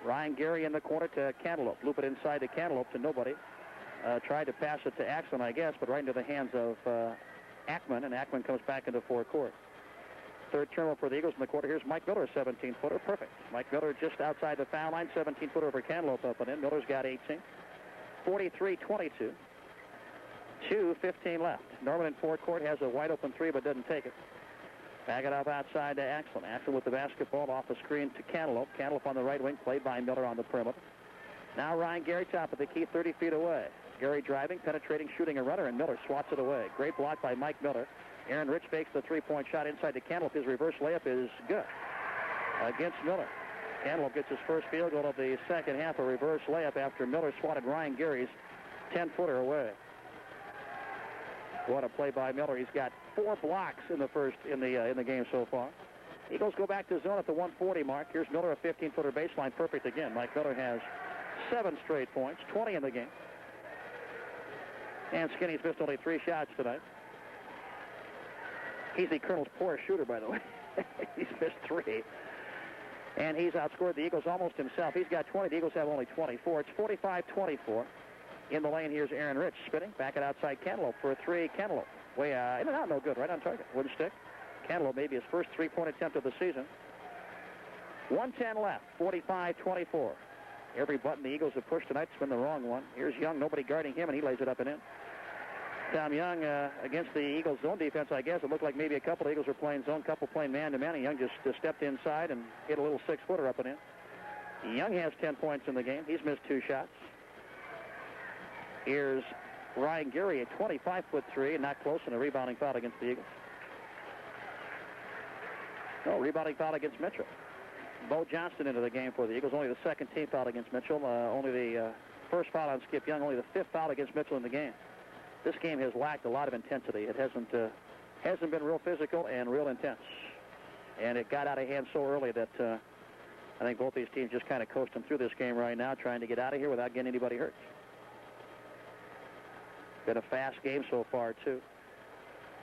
Ryan Gary in the corner to Cantaloupe. Loop it inside to Cantaloupe to nobody. Tried to pass it to Axland, I guess, but right into the hands of Ackman, and Ackman comes back into forecourt. Third turnover for the Eagles in the quarter. Here's Mike Miller, 17-footer. Perfect. Mike Miller just outside the foul line. 17-footer over Cantaloupe up and in. Miller's got 18. 43-22. 2:15 left. Norman in forecourt has a wide open 3 but doesn't take it. Back it up outside to Axland. Axland with the basketball off the screen to Cantaloupe. Cantaloupe on the right wing, played by Miller on the perimeter. Now Ryan Gary top of the key, 30 feet away. Gary driving, penetrating, shooting a runner, and Miller swats it away. Great block by Mike Miller. Aaron Rich fakes the three-point shot inside to Cantaloupe. His reverse layup is good against Miller. Cantaloupe gets his first field goal of the second half, a reverse layup after Miller swatted Ryan Gary's 10-footer away. What a play by Miller. He's got 4 blocks in the game so far. Eagles go back to zone at the 140 mark. Here's Miller, a 15-footer baseline, perfect again. Mike Miller has 7 straight points, 20 in the game. And Skinny's missed only 3 shots tonight. He's the Kernels' poorest shooter, by the way. He's missed 3. And he's outscored the Eagles almost himself. He's got 20. The Eagles have only 24. It's 45-24. In the lane, here's Aaron Rich spinning. Back it outside Cantaloupe for a 3. Cantaloupe way in and out, no good. Right on target. Wouldn't stick. Cantaloupe maybe his first 3-point attempt of the season. 1:10 left. 45-24. Every button the Eagles have pushed tonight's been the wrong one. Here's Young. Nobody guarding him, and he lays it up and in. Tom Young against the Eagles' zone defense, I guess. It looked like maybe a couple of Eagles were playing zone, couple playing man-to-man, and Young just stepped inside and hit a little 6-footer up and in. Young has 10 points in the game. He's missed 2 shots. Here's Ryan Gary, a 25-foot 3, and not close, and a rebounding foul against the Eagles. No, rebounding foul against Mitchell. Bo Johnston into the game for the Eagles. Only the second team foul against Mitchell. Only the first foul on Skip Young. Only the 5th foul against Mitchell in the game. This game has lacked a lot of intensity. It hasn't been real physical and real intense. And it got out of hand so early that I think both these teams just kind of coasting through this game right now, trying to get out of here without getting anybody hurt. Been a fast game so far, too.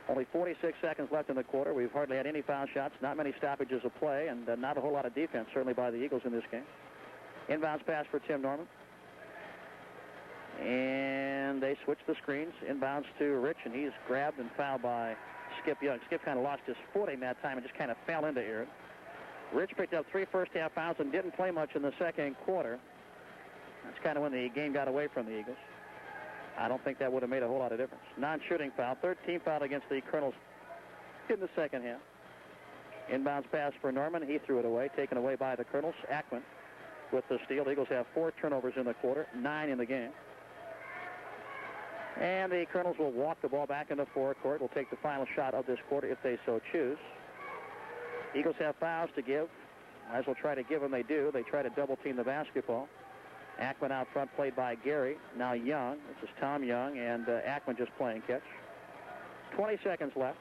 Only 46 seconds left in the quarter. We've hardly had any foul shots, not many stoppages of play, and not a whole lot of defense, certainly by the Eagles in this game. Inbounds pass for Tim Norman. And they switch the screens. Inbounds to Rich, and he's grabbed and fouled by Skip Young. Skip kind of lost his footing that time and just kind of fell into Aaron. Rich picked up 3 first-half fouls and didn't play much in the second quarter. That's kind of when the game got away from the Eagles. I don't think that would have made a whole lot of difference. Non-shooting foul, 13 foul against the Kernels in the second half. Inbounds pass for Norman. He threw it away, taken away by the Kernels. Ackman with the steal. The Eagles have 4 turnovers in the quarter, 9 in the game. And the Kernels will walk the ball back into forecourt. Will take the final shot of this quarter if they so choose. Eagles have fouls to give. Might as well try to give them. They do. They try to double team the basketball. Ackman out front, played by Gary. Now Young. This is Tom Young, and Ackman just playing catch. 20 seconds left.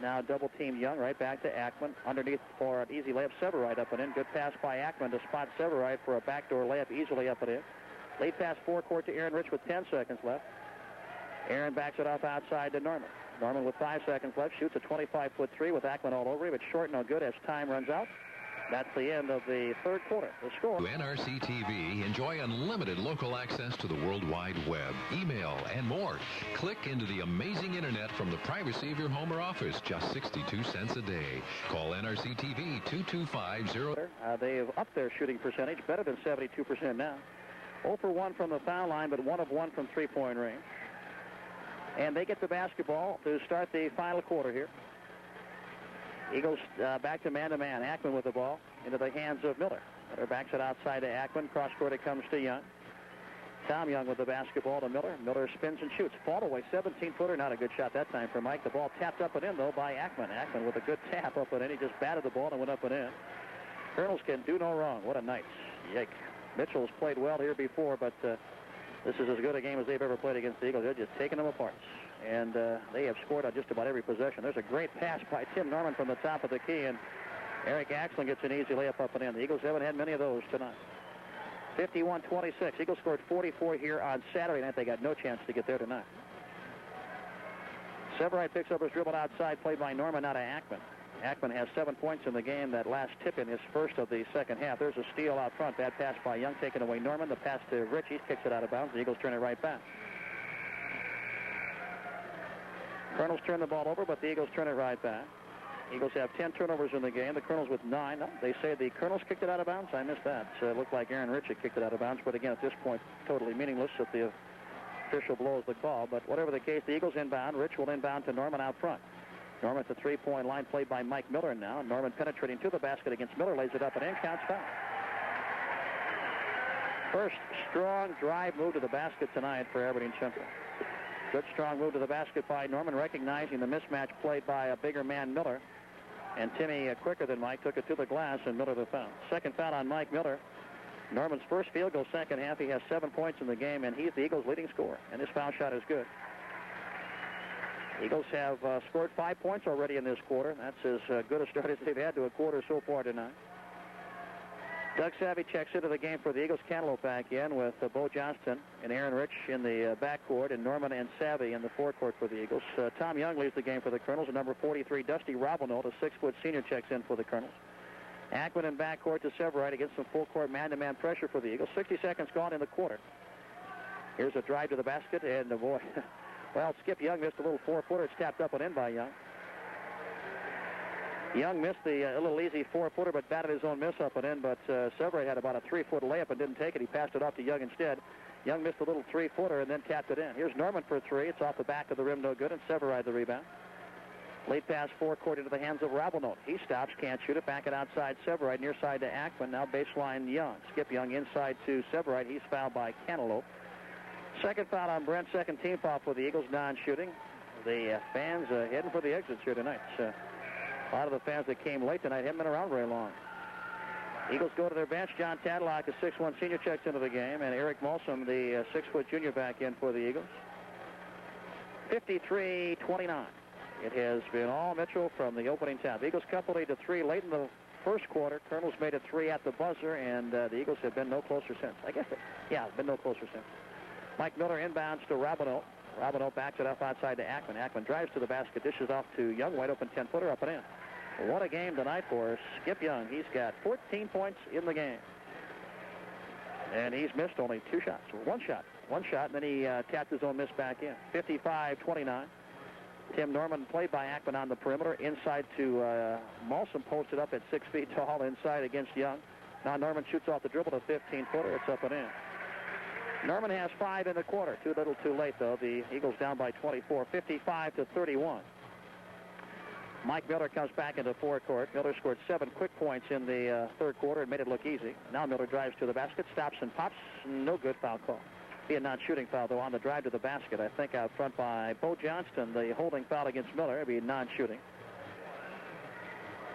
Now double team Young, right back to Ackman. Underneath for an easy layup, Severide up and in. Good pass by Ackman to spot Severide for a backdoor layup, easily up and in. Late pass forecourt to Aaron Rich with 10 seconds left. Aaron backs it off outside to Norman. Norman with 5 seconds left shoots a 25-foot three with Ackman all over him. It's short, no good as time runs out. That's the end of the third quarter. The score. To NRC TV, enjoy unlimited local access to the World Wide Web, email, and more. Click into the amazing internet from the privacy of your home or office. Just 62 cents a day. Call NRC TV 2250. They've upped their shooting percentage, better than 72% now. 0 for 1 from the foul line, but 1 of 1 from three-point range. And they get the basketball to start the final quarter here. Eagles back to man-to-man. Ackman with the ball into the hands of Miller. Miller backs it outside to Ackman. Cross-court it comes to Young. Tom Young with the basketball to Miller. Miller spins and shoots. Fall away, 17-footer. Not a good shot that time for Mike. The ball tapped up and in, though, by Ackman. Ackman with a good tap up and in. He just batted the ball and went up and in. Kernels can do no wrong. What a night. Yike. Mitchell's played well here before, but this is as good a game as they've ever played against the Eagles. They're just taking them apart. And they have scored on just about every possession. There's a great pass by Tim Norman from the top of the key, and Eric Axland gets an easy layup up and in. The Eagles haven't had many of those tonight. 51-26. Eagles scored 44 here on Saturday night. They got no chance to get there tonight. Severide picks up his dribble outside, played by Norman, now to Ackman. Ackman has 7 points in the game. That last tip in his first of the second half. There's a steal out front. Bad pass by Young, taken away Norman. The pass to Rich. He kicks it out of bounds. The Eagles turn it right back. Kernels turn the ball over, but the Eagles turn it right back. Eagles have 10 turnovers in the game. The Kernels with 9. No, they say the Kernels kicked it out of bounds. I missed that. It looked like Aaron Rich had kicked it out of bounds, but again, at this point, totally meaningless if the official blows the call. But whatever the case, the Eagles inbound. Rich will inbound to Norman out front. Norman at the three-point line, played by Mike Miller now. Norman penetrating to the basket against Miller, lays it up and in, counts foul. First strong drive move to the basket tonight for Aberdeen Central. Good strong move to the basket by Norman, recognizing the mismatch played by a bigger man, Miller. And Timmy, quicker than Mike, took it to the glass, and Miller the foul. Second foul on Mike Miller. Norman's first field goal second half. He has 7 points in the game, and he's the Eagles' leading scorer. And his foul shot is good. Eagles have scored 5 points already in this quarter. That's as good a start as they've had to a quarter so far tonight. Doug Savvy checks into the game for the Eagles. Cantaloupe back in with Bo Johnston and Aaron Rich in the backcourt, and Norman and Savvy in the forecourt for the Eagles. Tom Young leads the game for the Kernels. And number 43, Dusty Robinot, a 6-foot senior, checks in for the Kernels. Ackman in backcourt to Severide against some full-court man-to-man pressure for the Eagles. 60 seconds gone in the quarter. Here's a drive to the basket, and boy, well, Skip Young missed a little 4-footer. It's tapped up and in by Young. Young missed the a little easy 4-footer, but batted his own miss up and in. But Severide had about a 3-foot layup and didn't take it. He passed it off to Young instead. Young missed a little 3-footer and then tapped it in. Here's Norman for 3. It's off the back of the rim, no good, and Severide the rebound. Late pass forecourt into the hands of Rabelnote. He stops, can't shoot it. Back it outside Severide, near side to Ackman. Now baseline Young. Skip Young inside to Severide. He's fouled by Cantaloupe. Second foul on Brent. Second team foul for the Eagles, non-shooting. The fans heading for the exits here tonight. A lot of the fans that came late tonight haven't been around very long. Eagles go to their bench. John Tadlock, a 6'1 senior, checks into the game, and Eric Malsom, the 6-foot junior, back in for the Eagles. 53-29. It has been all Mitchell from the opening tap. Eagles coupled to 3 late in the first quarter. Kernels made it 3 at the buzzer, and the Eagles have been no closer since. Been no closer since. Mike Miller inbounds to Rabinot. Rabinot backs it up outside to Ackman. Ackman drives to the basket, dishes off to Young, wide open 10-footer up and in. What a game tonight for Skip Young. He's got 14 points in the game. And he's missed only 2 shots. One shot, and then he tapped his own miss back in. 55-29. Tim Norman, played by Ackman on the perimeter. Inside to Malsom, posted up at 6 feet tall inside against Young. Now Norman shoots off the dribble to 15-footer. It's up and in. Norman has 5 in the quarter. Too little, too late, though. The Eagles down by 24, 55-31. Mike Miller comes back into forecourt. Miller scored 7 quick points in the third quarter and made it look easy. Now Miller drives to the basket, stops and pops. No good, foul call. Be a non-shooting foul, though, on the drive to the basket. I think out front by Bo Johnston, the holding foul against Miller. It'd be non-shooting.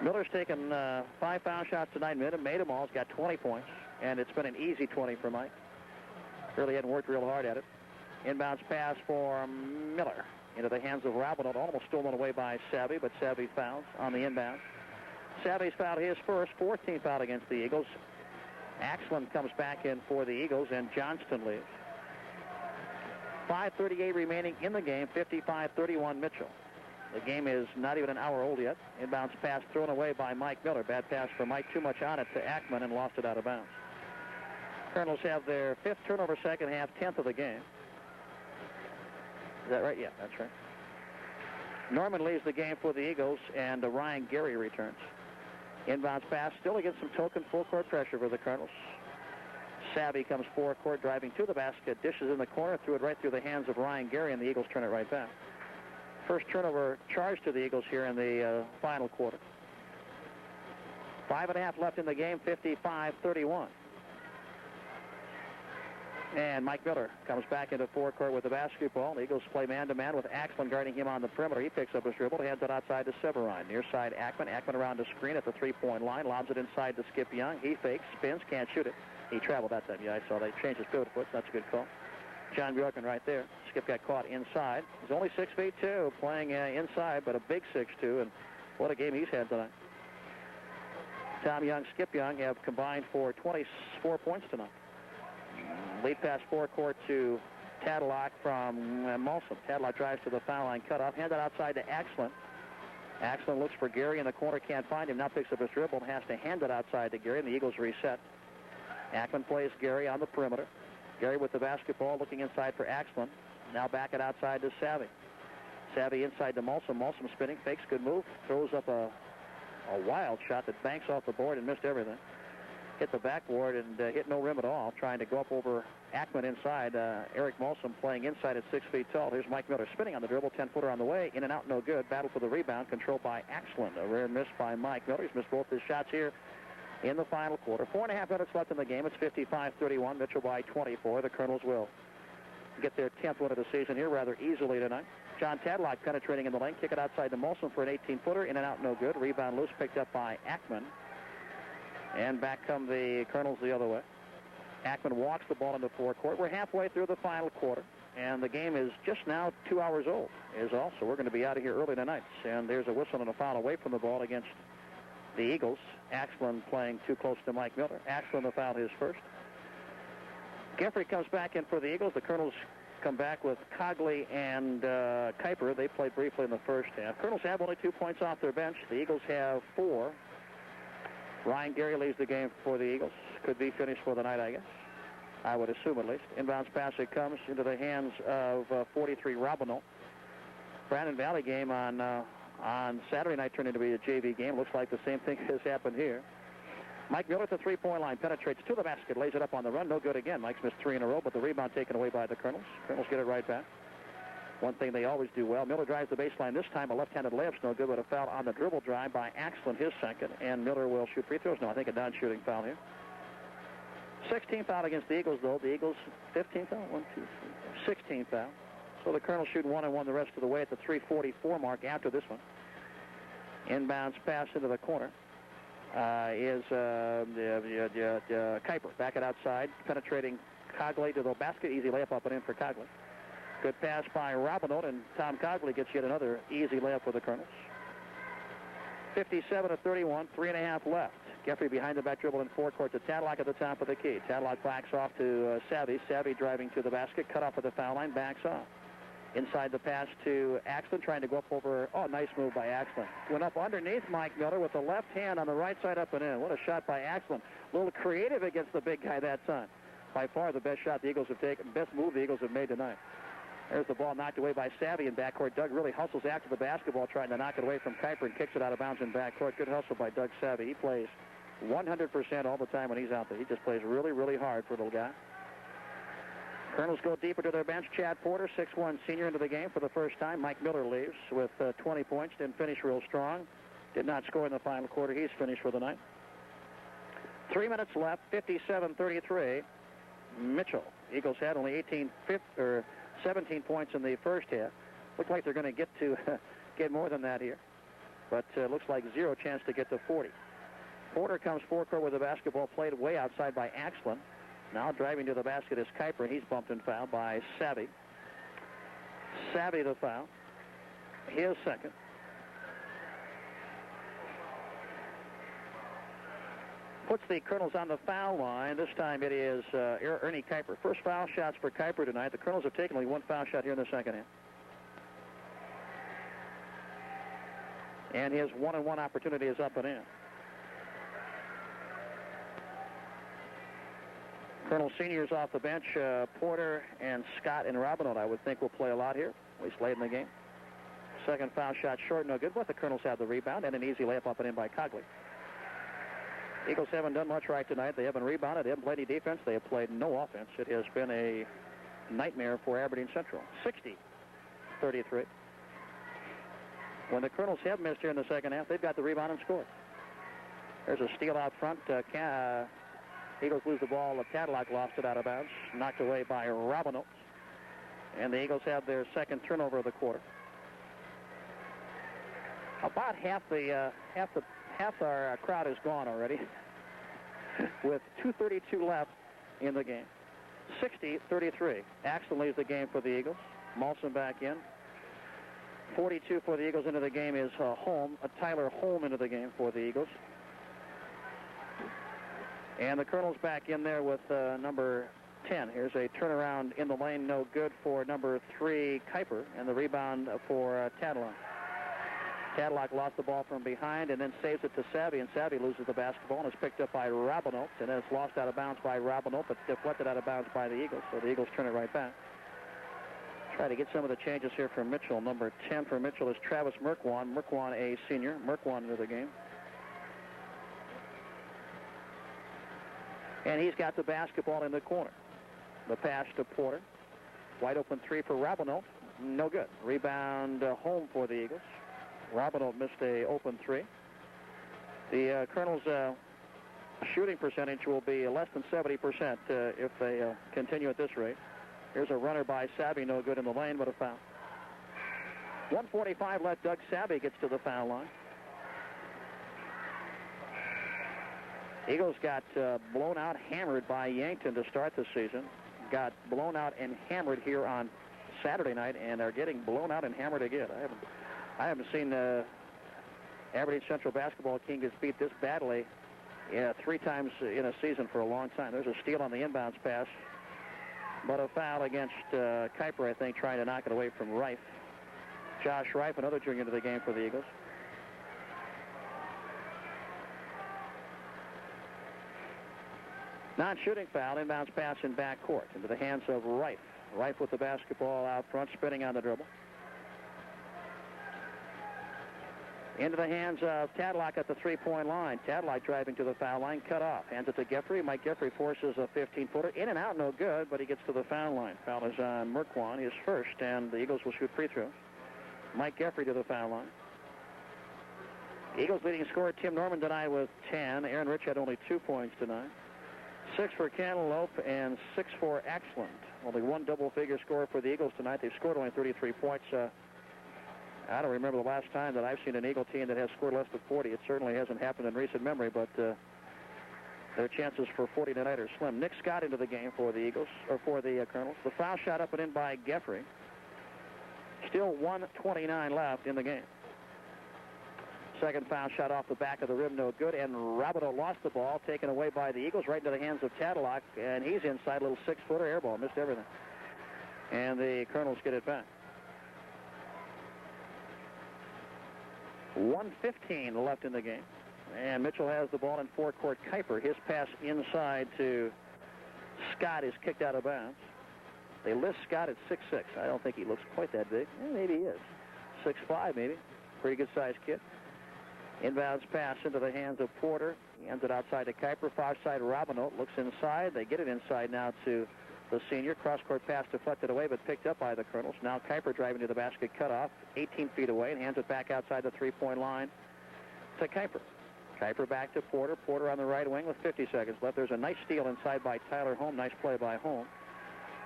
Miller's taken 5 foul shots tonight, made them all. He's got 20 points, and it's been an easy 20 for Mike. Really hadn't worked real hard at it. Inbounds pass for Miller into the hands of Rabineau, almost stolen away by Savvy, but Savvy fouls on the inbound. Savvy's fouled his first, 14th foul against the Eagles. Axland comes back in for the Eagles, and Johnston leaves. 5:38 remaining in the game, 55-31 Mitchell. The game is not even an hour old yet. Inbounds pass thrown away by Mike Miller. Bad pass for Mike, too much on it to Ackman, and lost it out of bounds. Kernels have their 5th turnover second half, 10th of the game. Is that right? Yeah, that's right. Norman leaves the game for the Eagles, and Ryan Gary returns. Inbounds pass, still against some token full court pressure for the Kernels. Savvy comes forward court, driving to the basket, dishes in the corner, threw it right through the hands of Ryan Gary, and the Eagles turn it right back. First turnover charge to the Eagles here in the final quarter. 5.5 left in the game, 55-31. And Mike Miller comes back into forecourt with the basketball. The Eagles play man-to-man with Axland guarding him on the perimeter. He picks up his dribble, hands it outside to Severine. Near side, Ackman. Ackman around the screen at the three-point line, lobs it inside to Skip Young. He fakes, spins, can't shoot it. He traveled that time. Yeah, I saw that. He changed his pivot foot. That's a good call. John Bjorkman right there. Skip got caught inside. He's only 6'2", playing inside, but a big 6'2", and what a game he's had tonight. Tom Young, Skip Young have combined for 24 points tonight. Lead pass forecourt to Tadlock from Molson. Tadlock drives to the foul line, cut off, handed outside to Axland. Axland looks for Gary in the corner, can't find him. Now picks up his dribble and has to hand it outside to Gary, and the Eagles reset. Ackman plays Gary on the perimeter. Gary with the basketball, looking inside for Axland. Now back it outside to Savvy. Savvy inside to Molson. Molson spinning, fakes, good move. Throws up a wild shot that banks off the board and missed everything. Hit the backboard and hit no rim at all, trying to go up over Ackman inside. Eric Molson playing inside at 6 feet tall. Here's Mike Miller spinning on the dribble, 10-footer on the way. In and out, no good. Battle for the rebound, controlled by Axland. A rare miss by Mike Miller. He's missed both his shots here in the final quarter. 4.5 minutes left in the game. It's 55-31. Mitchell by 24. The Kernels will get their 10th win of the season here rather easily tonight. John Tadlock penetrating in the lane. Kick it outside to Molson for an 18-footer. In and out, no good. Rebound loose, picked up by Ackman. And back come the Kernels the other way. Ackman walks the ball into forecourt. We're halfway through the final quarter, and the game is just now 2 hours old. So we're going to be out of here early tonight. And there's a whistle and a foul away from the ball against the Eagles. Axland playing too close to Mike Miller. Axland the foul his first. Geffrey comes back in for the Eagles. The Kernels come back with Cogley and Kuiper. They played briefly in the first half. Kernels have only 2 points off their bench. The Eagles have 4. Ryan Gary leads the game for the Eagles. Could be finished for the night, I guess. I would assume at least. Inbounds pass, it comes into the hands of 43 Rabineau. Brandon Valley game on Saturday night turned into be a JV game. Looks like the same thing has happened here. Mike Miller at the three-point line, penetrates to the basket, lays it up on the run. No good again. Mike's missed 3 in a row, but the rebound taken away by the Kernels. Kernels get it right back. One thing they always do well. Miller drives the baseline this time. A left-handed layup's no good, but a foul on the dribble drive by Axland, his second. And Miller will shoot free throws. No, I think a non-shooting foul here. 16th foul against the Eagles, though. The Eagles, 15th foul? 1, 2, 3, 16th foul. So the Kernels shoot 1-1 the rest of the way at the 3:44 mark after this one. Inbounds pass into the corner is Kuiper. Back it outside, penetrating Cogley to the basket. Easy layup up and in for Cogley. Good pass by Rabineau, and Tom Cogley gets yet another easy layup for the Kernels. 57-31, 3.5 left. Geffrey behind the back dribble in forecourt to Tadlock at the top of the key. Tadlock backs off to Savvy. Savvy driving to the basket, cut off at the foul line, backs off. Inside the pass to Axland, trying to go up over. Oh, nice move by Axland. Went up underneath Mike Miller with the left hand on the right side up and in. What a shot by Axland. A little creative against the big guy that time. By far the best shot the Eagles have taken, best move the Eagles have made tonight. There's the ball knocked away by Savvy in backcourt. Doug really hustles after the basketball, trying to knock it away from Kuiper and kicks it out of bounds in backcourt. Good hustle by Doug Savvy. He plays 100% all the time when he's out there. He just plays really, really hard for a little guy. Kernels go deeper to their bench. Chad Porter, 6'1", senior, into the game for the first time. Mike Miller leaves with 20 points. Didn't finish real strong. Did not score in the final quarter. He's finished for the night. 3 minutes left, 57-33. Mitchell. Eagles had only 17 points in the first half. Looked like they're going to get more than that here. but looks like zero chance to get to 40. Porter comes forecourt with the basketball, played way outside by Axlin. Now driving to the basket is Kuiper, and he's bumped and fouled by Savvy. Savvy the foul. His second. Puts the Kernels on the foul line. This time it is Ernie Kuiper. First foul shots for Kuiper tonight. The Kernels have taken only one foul shot here in the second half. And his one-on-one opportunity is up and in. Colonel seniors off the bench, Porter and Scott and Robinot, I would think, will play a lot here, at least late in the game. Second foul shot short, no good, but the Colonels have the rebound and an easy layup up and in by Cogley. Eagles haven't done much right tonight. They haven't rebounded. They haven't played any defense. They have played no offense. It has been a nightmare for Aberdeen Central. 60-33. When the Colonels have missed here in the second half, they've got the rebound and scored. There's a steal out front. Eagles lose the ball. Cadillac lost it out of bounds. Knocked away by Robinot. And the Eagles have their second turnover of the quarter. About half our crowd is gone already. With 2:32 left in the game. 60-33. Axel leaves the game for the Eagles. Molson back in. 42 for the Eagles into the game is Tyler Holm into the game for the Eagles. And the Colonels back in there with number 10. Here's a turnaround in the lane, no good for number 3, Kuiper, and the rebound for Tadlock. Tadlock lost the ball from behind and then saves it to Savvy, and Savvy loses the basketball and is picked up by Robinot, and then it's lost out of bounds by Robinot, but deflected out of bounds by the Eagles, so the Eagles turn it right back. Try to get some of the changes here from Mitchell. Number 10 for Mitchell is Travis Merkwan. Merkwan, a senior. Merkwan into the game. And he's got the basketball in the corner. The pass to Porter. Wide open three for Robinot. No good. Rebound home for the Eagles. Robinot missed a open three. The Colonels' shooting percentage will be less than 70% if they continue at this rate. Here's a runner by Savvy, no good in the lane, but a foul. 1:45 left. Doug Savvy gets to the foul line. Eagles got blown out, hammered by Yankton to start the season. Got blown out and hammered here on Saturday night, and are getting blown out and hammered again. I haven't seen Aberdeen Central basketball team get beat this badly 3 times in a season for a long time. There's a steal on the inbounds pass, but a foul against Kuiper, I think, trying to knock it away from Reif. Josh Reif, another junior into the game for the Eagles. Non-shooting foul, inbounds pass in backcourt into the hands of Reif. Reif with the basketball out front, spinning on the dribble. Into the hands of Tadlock at the three-point line. Tadlock driving to the foul line, cut off. Hands it to Geoffrey. Mike Geoffrey forces a 15-footer. In and out, no good, but he gets to the foul line. Foul is on Merkwan, his first, and the Eagles will shoot free throws. Mike Geoffrey to the foul line. Eagles leading scorer Tim Norman tonight with 10. Aaron Rich had only 2 points tonight. 6 for Cantaloupe and 6 for Axland. Only one double-figure score for the Eagles tonight. They've scored only 33 points. I don't remember the last time that I've seen an Eagle team that has scored less than 40. It certainly hasn't happened in recent memory, but their chances for 40 tonight are slim. Nick Scott into the game for the Eagles, or for the Kernels. The foul shot up and in by Geoffrey. Still 1:29 left in the game. Second foul shot off the back of the rim, no good, and Robinot lost the ball, taken away by the Eagles, right into the hands of Tadlock, and he's inside, a little 6-footer air ball, missed everything. And the Kernels get it back. 1:15 left in the game, and Mitchell has the ball in forecourt. Kuiper, his pass inside to Scott is kicked out of bounds. They list Scott at 6'6". I don't think he looks quite that big. Maybe he is. 6'5", maybe. Pretty good-sized kid. Inbounds pass into the hands of Porter. He ends it outside to Kuiper. Far side, Robinot looks inside. They get it inside now to the senior. Cross-court pass deflected away, but picked up by the Kernels. Now Kuiper driving to the basket, cut off, 18 feet away, and hands it back outside the three-point line to Kuiper. Kuiper back to Porter. Porter on the right wing with 50 seconds left. There's a nice steal inside by Tyler Holm. Nice play by Holm.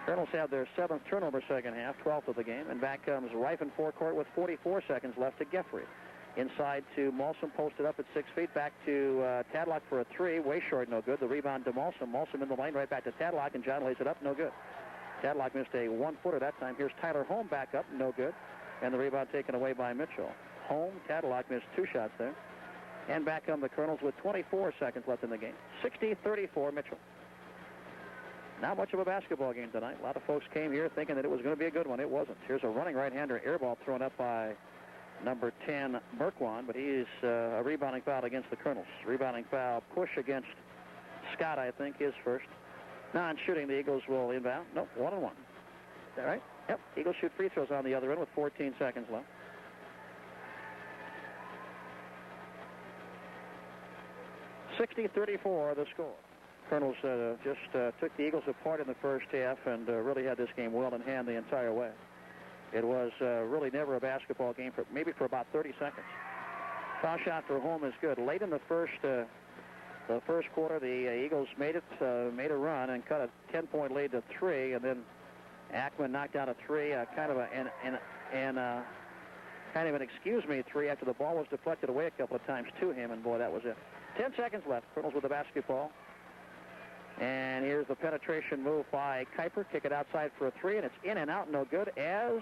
Kernels have their 7th turnover second half, 12th of the game, and back comes Reif in forecourt with 44 seconds left to Geoffrey. Inside to Molson, posted up at 6 feet. Back to Tadlock for a three. Way short, no good. The rebound to Molson. Molson in the lane, right back to Tadlock, and John lays it up, no good. Tadlock missed a one-footer that time. Here's Tyler Holm back up, no good. And the rebound taken away by Mitchell. Holm, Tadlock missed 2 shots there. And back come the Kernels with 24 seconds left in the game. 60-34 Mitchell. Not much of a basketball game tonight. A lot of folks came here thinking that it was going to be a good one. It wasn't. Here's a running right-hander air ball thrown up by number 10, Merkwan, but he's a rebounding foul against the Kernels. Rebounding foul push against Scott, I think, is first. Non-shooting, the Eagles will inbound. Nope, 1-1. Is that right? Yep, Eagles shoot free throws on the other end with 14 seconds left. $60-34 the score. Kernels just took the Eagles apart in the first half and really had this game well in hand the entire way. It was really never a basketball game for maybe for about 30 seconds. Foul shot for Holm is good. Late in the first quarter, the Eagles made a run and cut a 10-point lead to 3, and then Ackman knocked down a 3, kind of an excuse me 3 after the ball was deflected away a couple of times to him, and boy, that was it. 10 seconds left. Kernels with the basketball. And here's the penetration move by Kuiper. Kick it outside for a 3, and it's in and out, no good as...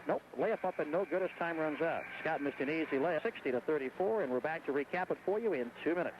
Nope, layup up and no good as time runs out. Scott missed an easy layup, 60-34, and we're back to recap it for you in 2 minutes.